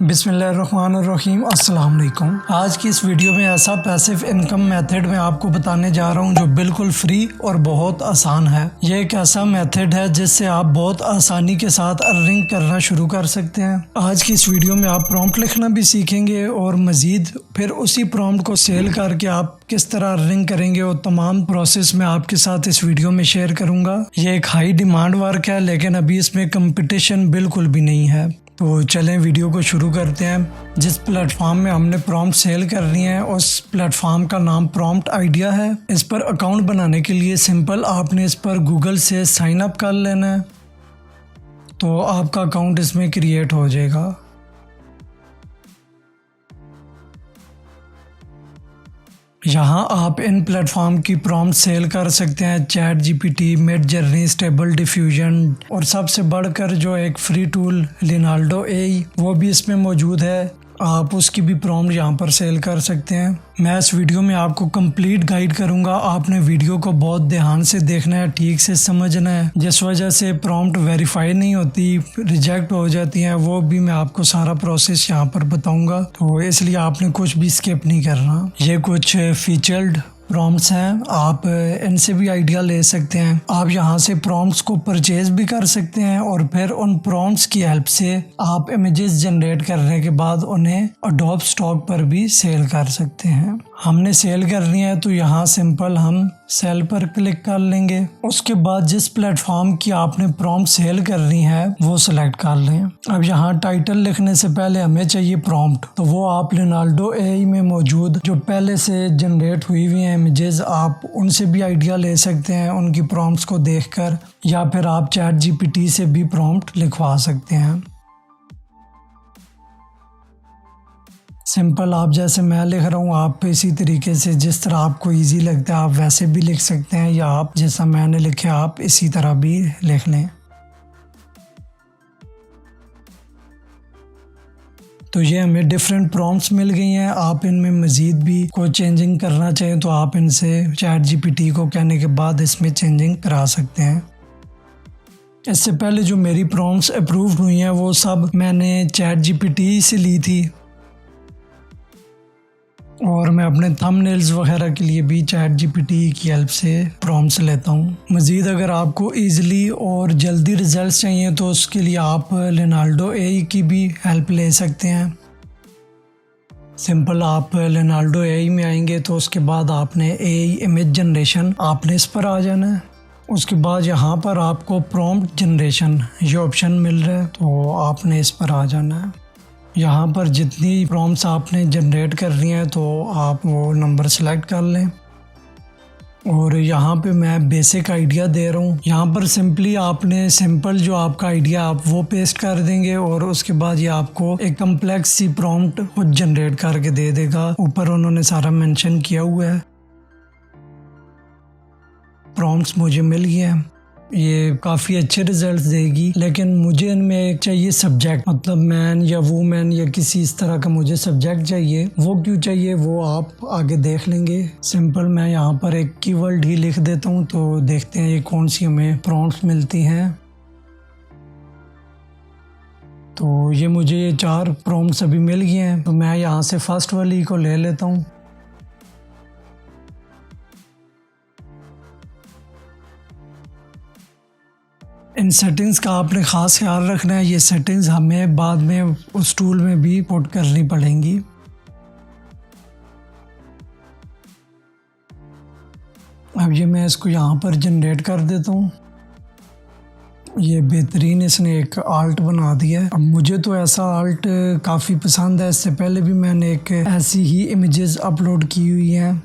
बिस्मिल्लाहिर्रहमानिर्रहीम अस्सलाम वालेकुम। आज की इस वीडियो में ऐसा पैसिव इनकम मेथड मैं आपको बताने जा रहा हूं जो बिल्कुल फ्री और बहुत आसान है। ये एक ऐसा मेथड है जिससे आप बहुत आसानी के साथ अर्निंग करना शुरू कर सकते हैं। आज की इस वीडियो में आप प्रॉम्प्ट लिखना भी सीखेंगे और मज़ीद फिर उसी प्रॉम्प्ट को सेल करके आप किस तरह अर्निंग करेंगे और तमाम प्रोसेस मैं आपके साथ इस वीडियो में शेयर करूँगा। ये एक हाई डिमांड वर्क है लेकिन अभी इसमें कंपटीशन बिल्कुल भी नहीं है। तो चलें वीडियो को शुरू करते हैं। जिस प्लेटफॉर्म में हमने प्रॉम्प्ट सेल करनी है उस प्लेटफॉर्म का नाम प्रॉम्प्ट आइडिया है। इस पर अकाउंट बनाने के लिए सिंपल आपने इस पर गूगल से साइन अप कर लेना है, तो आपका अकाउंट इसमें क्रिएट हो जाएगा। यहाँ आप इन प्लेटफॉर्म की प्रॉम्प्ट सेल कर सकते हैं, chat GPT, Midjourney, stable diffusion और सबसे बढ़कर जो एक फ्री टूल लिनाल्डो एआई वो भी इसमें मौजूद है। आप उसकी भी प्रॉम्प्ट यहाँ पर सेल कर सकते हैं। मैं इस वीडियो में आपको कंप्लीट गाइड करूँगा। आपने वीडियो को बहुत ध्यान से देखना है, ठीक से समझना है। जिस वजह से प्रॉम्प्ट वेरीफाई नहीं होती, रिजेक्ट हो जाती हैं, वो भी मैं आपको सारा प्रोसेस यहाँ पर बताऊँगा। तो इसलिए आपने कुछ भी स्किप नहीं करना। ये कुछ फीचर्ड प्रॉम्प्ट्स हैं, आप इनसे भी आइडिया ले सकते हैं। आप यहाँ से प्रॉम्प्ट्स को परचेज भी कर सकते हैं और फिर उन प्रॉम्प्ट्स की हेल्प से आप इमेजेस जनरेट करने के बाद उन्हें अडोब स्टॉक पर भी सेल कर सकते हैं। हमने सेल करनी है तो यहाँ सिंपल हम सेल पर क्लिक कर लेंगे। उसके बाद जिस प्लेटफॉर्म की आपने प्रॉम्प्ट सेल करनी है वो सिलेक्ट कर लें। अब यहाँ टाइटल लिखने से पहले हमें चाहिए प्रॉम्प्ट, तो वो आप लिनाल्डो एआई में मौजूद जो पहले से जनरेट हुई हुई हैं इमेजेस, आप उनसे भी आइडिया ले सकते हैं उनकी प्रॉम्प्ट्स को देखकर, या फिर आप चैट जीपीटी से भी प्रॉम्प्ट लिखवा सकते हैं। सिंपल आप जैसे मैं लिख रहा हूँ आप इसी तरीके से जिस तरह आपको इजी लगता है आप वैसे भी लिख सकते हैं, या आप जैसा मैंने लिखा आप इसी तरह भी लिख लें। तो ये हमें डिफरेंट प्रॉम्प्ट्स मिल गई हैं। आप इनमें मज़ीद भी कोई चेंजिंग करना चाहें तो आप इनसे चैट जीपीटी को कहने के बाद इसमें चेंजिंग करा सकते हैं। इससे पहले जो मेरी प्रॉम्प्ट्स अप्रूव्ड हुई हैं वो सब मैंने चैट जीपीटी से ली थी, और मैं अपने थंबनेल्स वगैरह के लिए भी चैट जीपीटी की हेल्प से प्रॉम्प्ट्स लेता हूँ। मज़ीद अगर आपको ईज़िली और जल्दी रिजल्ट्स चाहिए तो उसके लिए आप लिनाल्डो एआई की भी हेल्प ले सकते हैं। सिंपल आप लिनाल्डो एआई में आएंगे तो उसके बाद आपने एआई इमेज जनरेशन आपने इस पर आ जाना है। उसके बाद यहाँ पर आपको प्रॉम्प्ट जनरेशन ये ऑप्शन मिल रहा है, तो आपने इस पर आ जाना है। यहाँ पर जितनी प्रॉम्प्ट्स आपने जनरेट करनी है तो आप वो नंबर सेलेक्ट कर लें, और यहाँ पे मैं बेसिक आइडिया दे रहा हूँ। यहाँ पर सिंपली आपने सिंपल जो आपका आइडिया आप वो पेस्ट कर देंगे और उसके बाद ये आपको एक कम्प्लेक्स सी प्रॉम्प्ट खुद जनरेट करके दे देगा। ऊपर उन्होंने सारा मेंशन किया हुआ है। प्रॉम्प्ट्स मुझे मिल गए हैं, ये काफ़ी अच्छे रिजल्ट्स देगी, लेकिन मुझे इनमें एक चाहिए सब्जेक्ट, मतलब मैन या वूमेन या किसी इस तरह का मुझे सब्जेक्ट चाहिए। वो क्यों चाहिए वो आप आगे देख लेंगे। सिंपल मैं यहाँ पर एक कीवर्ड ही लिख देता हूँ, तो देखते हैं ये कौन सी हमें प्रॉम्प्ट्स मिलती हैं। तो ये मुझे 4 प्रॉम्प्ट्स अभी मिल गए हैं, तो मैं यहाँ से फर्स्ट वाली को ले लेता हूँ। इन सेटिंग्स का आपने ख़ास ख्याल रखना है, ये सेटिंग्स हमें बाद में उस टूल में भी पुट करनी पड़ेंगी। अब ये मैं इसको यहाँ पर जनरेट कर देता हूँ। ये बेहतरीन इसने एक आर्ट बना दिया है। अब मुझे तो ऐसा आर्ट काफ़ी पसंद है, इससे पहले भी मैंने एक ऐसी ही इमेजेस अपलोड की हुई हैं।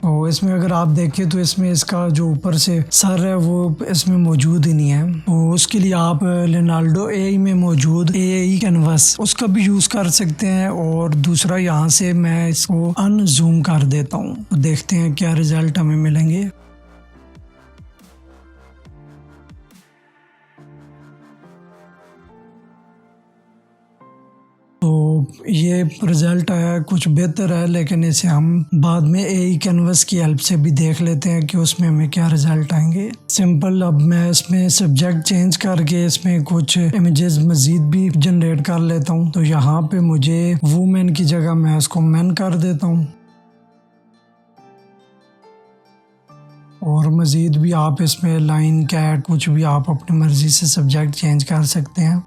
और इसमें अगर आप देखें तो इसमें इसका जो ऊपर से सर है वो इसमें मौजूद ही नहीं है। तो उसके लिए आप लिनाल्डो एआई में मौजूद एआई कैनवस उसका भी यूज़ कर सकते हैं। और दूसरा यहाँ से मैं इसको अनजूम कर देता हूँ, तो देखते हैं क्या रिजल्ट हमें मिलेंगे। तो ये रिज़ल्ट आया कुछ बेहतर है, लेकिन इसे हम बाद में एआई कैनवस की हेल्प से भी देख लेते हैं कि उसमें हमें क्या रिज़ल्ट आएंगे। सिंपल, अब मैं इसमें सब्जेक्ट चेंज करके इसमें कुछ इमेजेस मज़ीद भी जनरेट कर लेता हूँ। तो यहाँ पे मुझे वुमेन की जगह मैं इसको मैन कर देता हूँ। और मज़ीद भी आप इसमें लाइन, कैट, कुछ भी आप अपनी मर्ज़ी से सब्जेक्ट चेंज कर सकते हैं।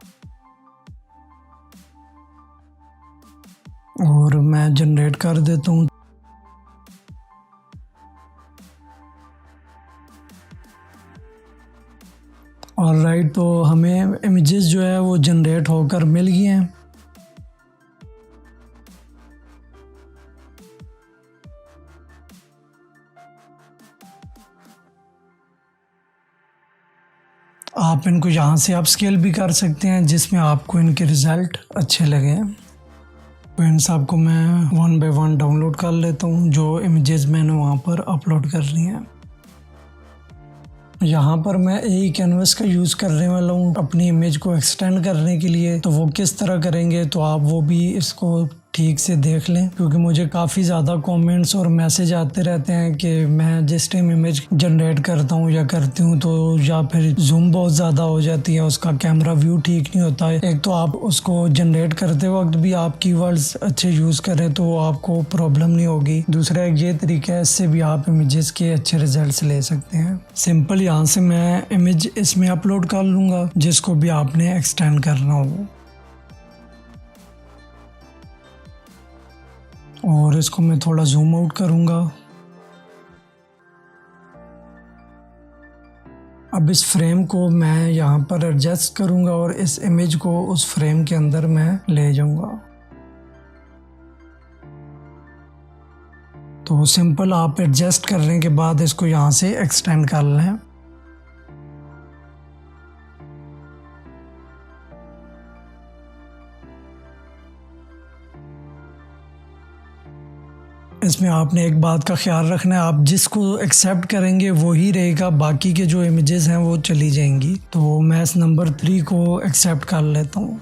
और मैं जनरेट कर देता हूँ। ऑलराइट, तो हमें इमेजेस जो है वो जनरेट होकर मिल गए हैं। आप इनको यहाँ से आप स्केल भी कर सकते हैं जिसमें आपको इनके रिज़ल्ट अच्छे लगे। तो इन सब को मैं 1 बाय 1 डाउनलोड कर लेता हूँ, जो इमेजेस मैंने वहाँ पर अपलोड करनी है। यहाँ पर मैं एआई कैनवस का यूज़ करने वाला हूँ अपनी इमेज को एक्सटेंड करने के लिए। तो वो किस तरह करेंगे तो आप वो भी इसको ठीक से देख लें, क्योंकि मुझे काफ़ी ज़्यादा कमेंट्स और मैसेज आते रहते हैं कि मैं जिस टाइम इमेज जनरेट करता हूँ या करती हूँ तो या फिर जूम बहुत ज़्यादा हो जाती है, उसका कैमरा व्यू ठीक नहीं होता है। एक तो आप उसको जनरेट करते वक्त भी आप कीवर्ड्स अच्छे यूज़ करें तो आपको प्रॉब्लम नहीं होगी। दूसरा ये तरीका है, इससे भी आप इमेजेस के अच्छे रिजल्ट्स ले सकते हैं। सिंपल यहाँ से मैं इमेज इसमें अपलोड कर लूँगा जिसको भी आपने एक्सटेंड करना हो, और इसको मैं थोड़ा जूम आउट करूँगा। अब इस फ्रेम को मैं यहाँ पर एडजस्ट करूँगा और इस इमेज को उस फ्रेम के अंदर मैं ले जाऊँगा। तो सिंपल आप एडजस्ट करने के बाद इसको यहाँ से एक्सटेंड कर लें। इसमें आपने एक बात का ख्याल रखना है, आप जिसको एक्सेप्ट करेंगे वो ही रहेगा, बाकी के जो इमेजेस हैं वो चली जाएंगी। तो मैं इस नंबर 3 को एक्सेप्ट कर लेता हूँ।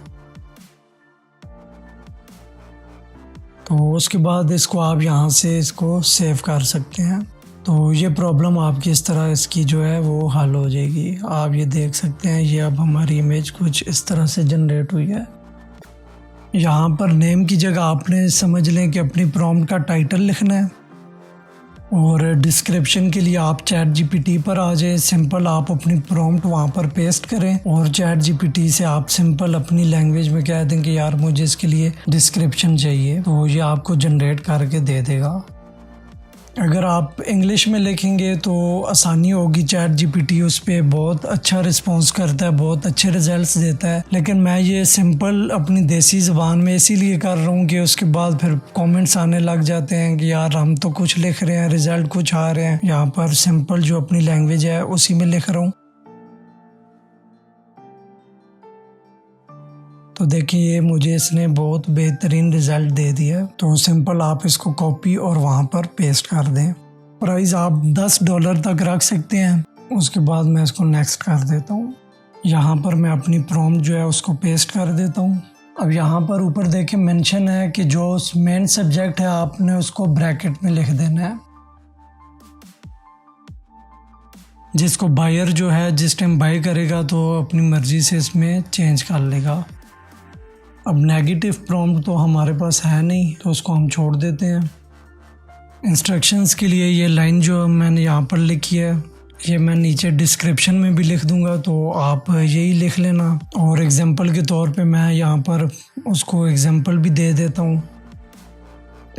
तो उसके बाद इसको आप यहाँ से इसको सेव कर सकते हैं। तो ये प्रॉब्लम आपकी इस तरह इसकी जो है वो हल हो जाएगी। आप ये देख सकते हैं, ये अब हमारी इमेज कुछ इस तरह से जनरेट हुई है। यहाँ पर नेम की जगह आपने समझ लें कि अपनी प्रॉम्प्ट का टाइटल लिखना है, और डिस्क्रिप्शन के लिए आप चैट जीपीटी पर आ जाए। सिंपल आप अपनी प्रॉम्प्ट वहाँ पर पेस्ट करें और चैट जीपीटी से आप सिंपल अपनी लैंग्वेज में कह दें कि यार मुझे इसके लिए डिस्क्रिप्शन चाहिए, तो ये आपको जनरेट करके दे देगा। अगर आप इंग्लिश में लिखेंगे तो आसानी होगी, चैट जीपीटी उस पर बहुत अच्छा रिस्पॉन्स करता है, बहुत अच्छे रिजल्ट्स देता है। लेकिन मैं ये सिंपल अपनी देसी ज़बान में इसीलिए कर रहा हूँ कि उसके बाद फिर कमेंट्स आने लग जाते हैं कि यार हम तो कुछ लिख रहे हैं, रिज़ल्ट कुछ आ रहे हैं। यहाँ पर सिंपल जो अपनी लैंग्वेज है उसी में लिख रहा हूँ। तो देखिए, ये मुझे इसने बहुत बेहतरीन रिज़ल्ट दे दिया। तो सिंपल आप इसको कॉपी और वहाँ पर पेस्ट कर दें। प्राइस आप $10 तक रख सकते हैं। उसके बाद मैं इसको नेक्स्ट कर देता हूँ। यहाँ पर मैं अपनी प्रॉम्प्ट जो है उसको पेस्ट कर देता हूँ। अब यहाँ पर ऊपर देखें मेंशन है कि जो मेन सब्जेक्ट है आपने उसको ब्रैकेट में लिख देना है, जिसको बायर जो है जिस टाइम बाय करेगा तो अपनी मर्ज़ी से इसमें चेंज कर लेगा। अब नेगेटिव प्रॉम्प्ट तो हमारे पास है नहीं, तो उसको हम छोड़ देते हैं। इंस्ट्रक्शंस के लिए ये लाइन जो मैंने यहाँ पर लिखी है ये मैं नीचे डिस्क्रिप्शन में भी लिख दूंगा, तो आप यही लिख लेना। और एग्जांपल के तौर पे मैं यहाँ पर उसको एग्जांपल भी दे देता हूँ।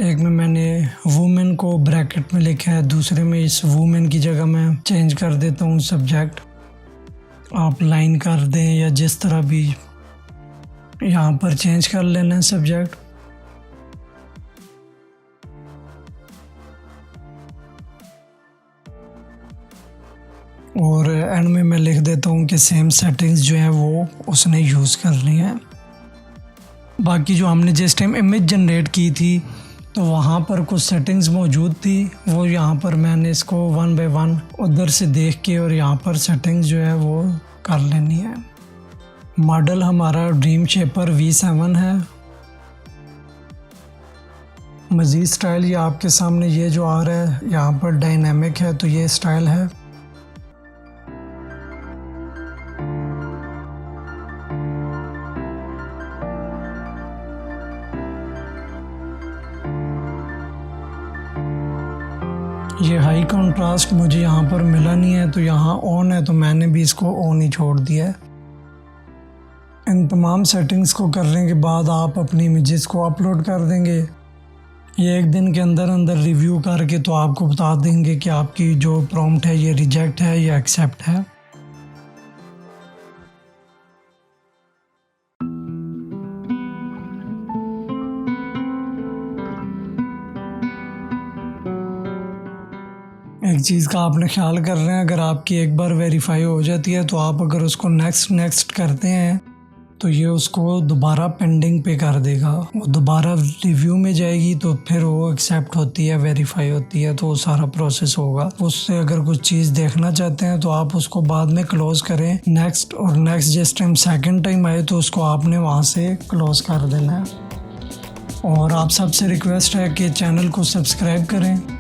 एक में मैंने वुमेन को ब्रैकेट में लिखा है, दूसरे में इस वुमेन की जगह मैं चेंज कर देता हूँ सब्जेक्ट। आप लाइन कर दें या जिस तरह भी यहाँ पर चेंज कर लेना है सब्जेक्ट। और एंड में मैं लिख देता हूँ कि सेम सेटिंग्स जो है वो उसने यूज़ करनी है। बाकी जो हमने जिस टाइम इमेज जनरेट की थी तो वहाँ पर कुछ सेटिंग्स मौजूद थी, वो यहाँ पर मैंने इसको 1 बाय 1 उधर से देख के और यहाँ पर सेटिंग्स जो है वो कर लेनी है। मॉडल हमारा ड्रीम शेपर V7 है। मज़ीद स्टाइल ये आपके सामने ये जो आ रहा है यहाँ पर डायनामिक है, तो ये स्टाइल है। ये हाई कंट्रास्ट मुझे यहाँ पर मिला नहीं है, तो यहाँ ऑन है, तो मैंने भी इसको ऑन ही छोड़ दिया है। इन तमाम सेटिंग्स को करने के बाद आप अपनी इमेजेस को अपलोड कर देंगे। ये एक दिन के अंदर अंदर रिव्यू करके तो आपको बता देंगे कि आपकी जो प्रॉम्प्ट है ये रिजेक्ट है या एक्सेप्ट है। एक चीज़ का आपने ख्याल कर रहे हैं, अगर आपकी एक बार वेरीफाई हो जाती है तो आप अगर उसको नेक्स्ट करते हैं तो ये उसको दोबारा पेंडिंग पे कर देगा। वो दोबारा रिव्यू में जाएगी तो फिर वो एक्सेप्ट होती है, वेरीफाई होती है, तो वो सारा प्रोसेस होगा। उससे अगर कुछ चीज़ देखना चाहते हैं तो आप उसको बाद में क्लोज करें नेक्स्ट, और नेक्स्ट जिस टाइम सेकंड टाइम आए तो उसको आपने वहाँ से क्लोज कर देना है। और आप सबसे रिक्वेस्ट है कि चैनल को सब्सक्राइब करें।